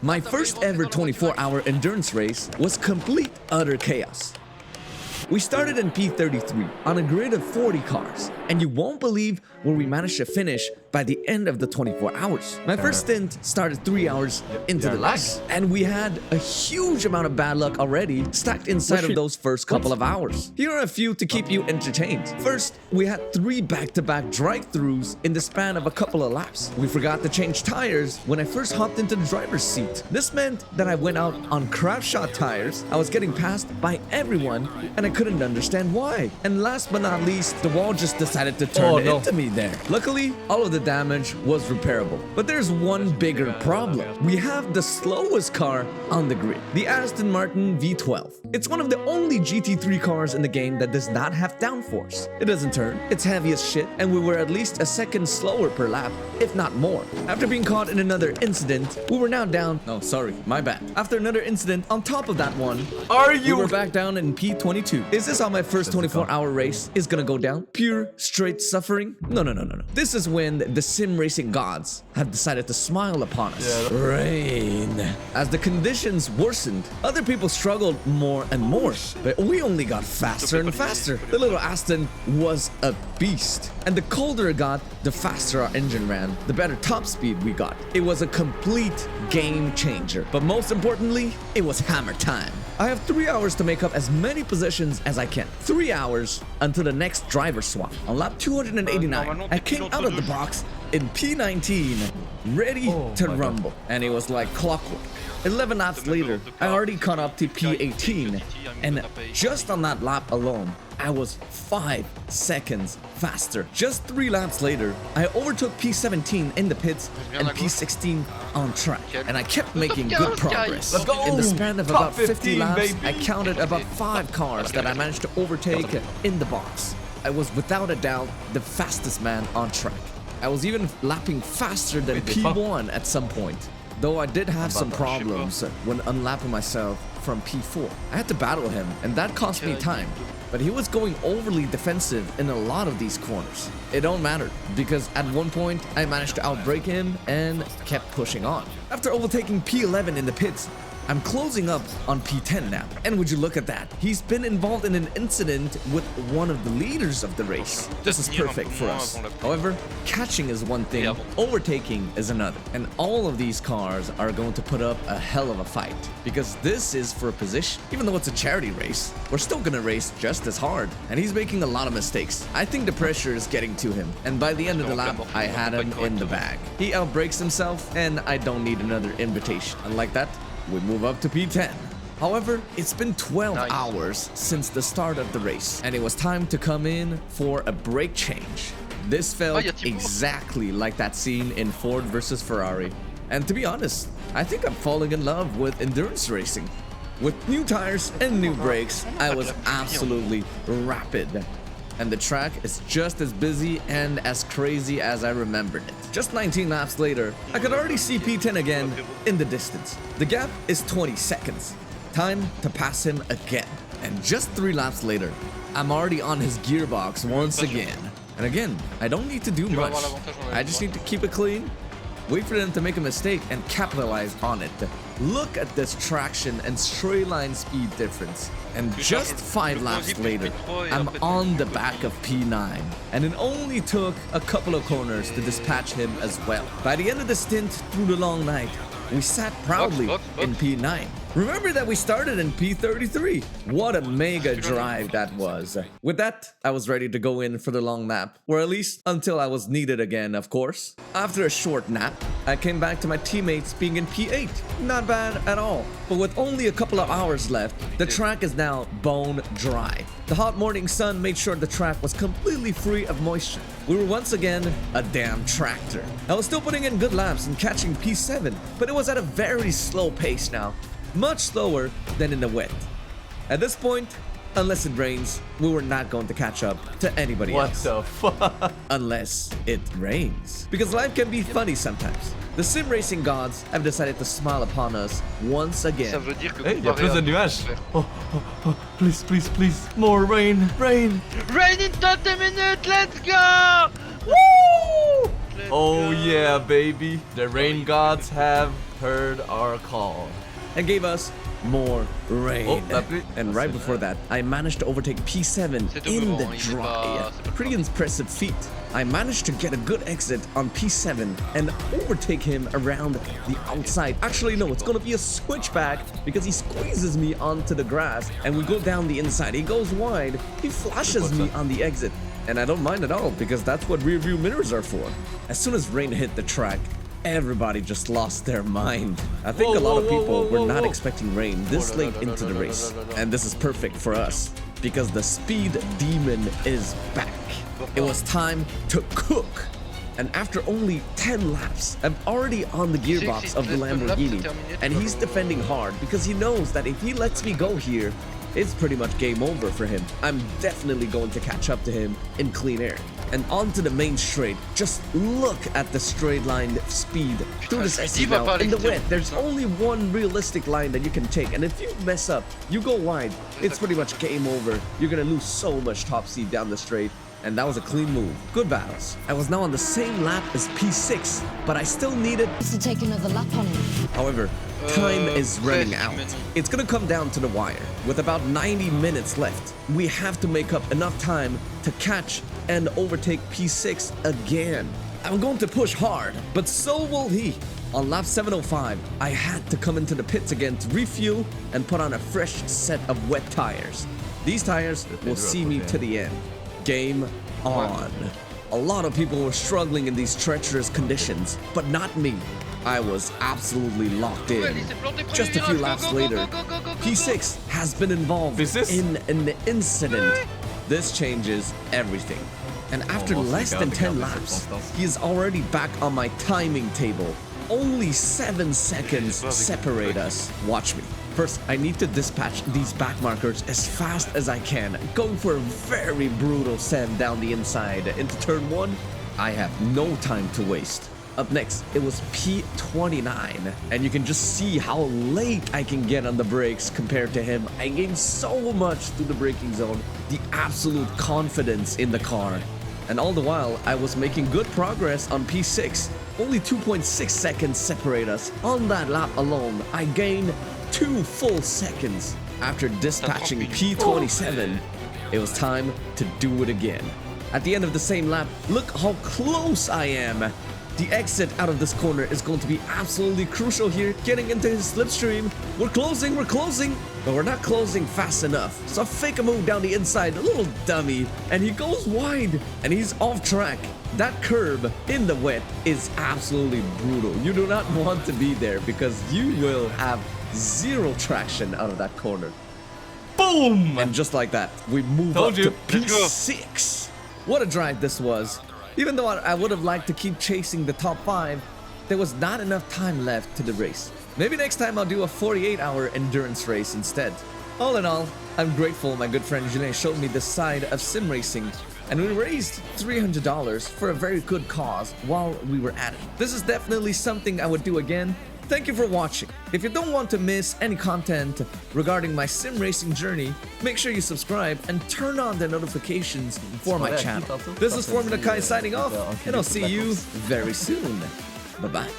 My first ever 24-hour endurance race was complete utter chaos. We started in P33 on a grid of 40 cars, and you won't believe where we managed to finish by the end of the 24 hours. My first stint started 3 hours into the race, and we had a huge amount of bad luck already stacked inside of those first couple of hours. Here are a few to keep you entertained. First, we had 3 back-to-back drive-thrus in the span of a couple of laps. We forgot to change tires when I first hopped into the driver's seat. This meant that I went out on crap shot tires. I was getting passed by everyone, and I couldn't understand why. And last but not least, the wall just decided to turn into me there. Luckily, all of the damage was repairable. But there's one bigger problem. We have the slowest car on the grid, the Aston Martin V12. It's one of the only GT3 cars in the game that does not have downforce. It doesn't turn, it's heavy as shit, and we were at least a second slower per lap, if not more. After being caught in another incident, we were now down. Oh, sorry, my bad. After another incident, on top of that one, we were back down in P22. Is this how my first 24-hour race is gonna go down? Pure, straight suffering? No. This is when the sim racing gods have decided to smile upon us. Rain. As the conditions worsened, other people struggled more and more, but we only got faster and faster. The little Aston was a beast, and the colder it got, the faster our engine ran, the better top speed we got. It was a complete game changer, but most importantly, it was hammer time. I have 3 hours to make up as many positions as I can. 3 hours until the next driver swap. On lap 289, I came out of the box in P19, ready to rumble, and it was like clockwork. 11 laps later, I already caught up to P18, and just on that lap alone, I was 5 seconds faster. Just 3 laps later, I overtook P17 in the pits and P16 on track, and I kept making good progress. In the span of about 50 laps, I counted about 5 cars that I managed to overtake in the box. I was without a doubt the fastest man on track. I was even lapping faster than P1 at some point, though I did have some problems when unlapping myself from P4. I had to battle him, and that cost me time. But he was going overly defensive in a lot of these corners. It don't matter, because at one point, I managed to outbrake him and kept pushing on. After overtaking P11 in the pits, I'm closing up on P10 now. And would you look at that? He's been involved in an incident with one of the leaders of the race. This is perfect for us. However, catching is one thing, overtaking is another. And all of these cars are going to put up a hell of a fight, because this is for a position. Even though it's a charity race, we're still gonna race just as hard. And he's making a lot of mistakes. I think the pressure is getting to him. And by the end of the lap, I had him in the bag. He outbreaks himself, and I don't need another invitation. And like that, we move up to P10. However, it's been 12 hours since the start of the race, and it was time to come in for a brake change. This felt exactly like that scene in Ford versus Ferrari. And to be honest, I think I'm falling in love with endurance racing. With new tires and new brakes, I was absolutely rapid. And the track is just as busy and as crazy as I remembered it. Just 19 laps later, I could already see P10 again in the distance. The gap is 20 seconds. Time to pass him again. And just 3 laps later, I'm already on his gearbox once again. And again, I don't need to do much. I just need to keep it clean, wait for them to make a mistake, and capitalize on it. Look at this traction and straight line speed difference. And just 5 laps later, I'm on the back of P9. And it only took a couple of corners to dispatch him as well. By the end of the stint through the long night, we sat proudly in P9. Remember that we started in P33. What a mega drive that was. With that, I was ready to go in for the long nap, or at least until I was needed again, of course. After a short nap, I came back to my teammates being in P8. Not bad at all. But with only a couple of hours left, the track is now bone dry. The hot morning sun made sure the track was completely free of moisture. We were once again a damn tractor. I was still putting in good laps and catching P7, but it was at a very slow pace now. Much slower than in the wet. At this point, unless it rains, we were not going to catch up to anybody else. What the fuck? Unless it rains. Because life can be funny sometimes. The sim racing gods have decided to smile upon us once again. Hey, il y a plus de nuages. Oh, please, please, please. More rain, rain. Rain in 30 minutes, let's go! Woo! Oh yeah, baby. The rain gods have heard our call. and gave us more rain. Oh, la pluie. And right before that, I managed to overtake P7 C'est in the Domingo, il est dry. pas- c'est pas Pretty impressive feat. I managed to get a good exit on P7 and overtake him around the outside. Actually, no, it's gonna be a switchback because he squeezes me onto the grass and we go down the inside. He goes wide, he flashes me on the exit. And I don't mind at all because that's what rear view mirrors are for. As soon as rain hit the track, everybody just lost their mind. I think a lot of people were not expecting rain this late into the race. And this is perfect for us because the speed demon is back. It was time to cook. And after only 10 laps, I'm already on the gearbox of the Lamborghini. And he's defending hard because he knows that if he lets me go here, it's pretty much game over for him. I'm definitely going to catch up to him in clean air. And onto the main straight. Just look at the straight line speed through this SE now. In the wet, there's only one realistic line that you can take. And if you mess up, you go wide, it's pretty much game over. You're gonna lose so much top speed down the straight. And that was a clean move. Good battles. I was now on the same lap as P6, but I still needed to take another lap on him. However, time is running out. 30 minutes. It's gonna come down to the wire. With about 90 minutes left, we have to make up enough time to catch and overtake P6 again. I'm going to push hard, but so will he. On lap 705, I had to come into the pits again to refuel and put on a fresh set of wet tires. These tires will see me to the end. Game on. A lot of people were struggling in these treacherous conditions, but not me. I was absolutely locked in. Just a few laps later, P6 has been involved P6? in an incident. This changes everything. And after less than 10 laps, he is already back on my timing table. Only 7 seconds separate us. Watch me. First, I need to dispatch these back markers as fast as I can, going for a very brutal send down the inside into turn 1. I have no time to waste. Up next, it was P29, and you can just see how late I can get on the brakes compared to him. I gained so much through the braking zone, the absolute confidence in the car. And all the while, I was making good progress on P6. Only 2.6 seconds separate us. On that lap alone, I gained 2 full seconds. After dispatching P27, it was time to do it again. At the end of the same lap, look how close I am. The exit out of this corner is going to be absolutely crucial here. Getting into his slipstream. We're closing, but we're not closing fast enough. So I fake a move down the inside, a little dummy, and he goes wide, and he's off track. That curb in the wet is absolutely brutal. You do not want to be there because you will have zero traction out of that corner. Boom! And just like that, we move Told up you. to Let's go. P6. What a drive this was. Even though I would have liked to keep chasing the top 5, there was not enough time left to the race. Maybe next time I'll do a 48-hour endurance race instead. All in all, I'm grateful my good friend Julien showed me this side of sim racing, and we raised $300 for a very good cause while we were at it. This is definitely something I would do again. Thank you for watching. If you don't want to miss any content regarding my sim racing journey, make sure you subscribe and turn on the notifications for my channel. This is Formula Kai signing off, and I'll see you very soon. Bye-bye.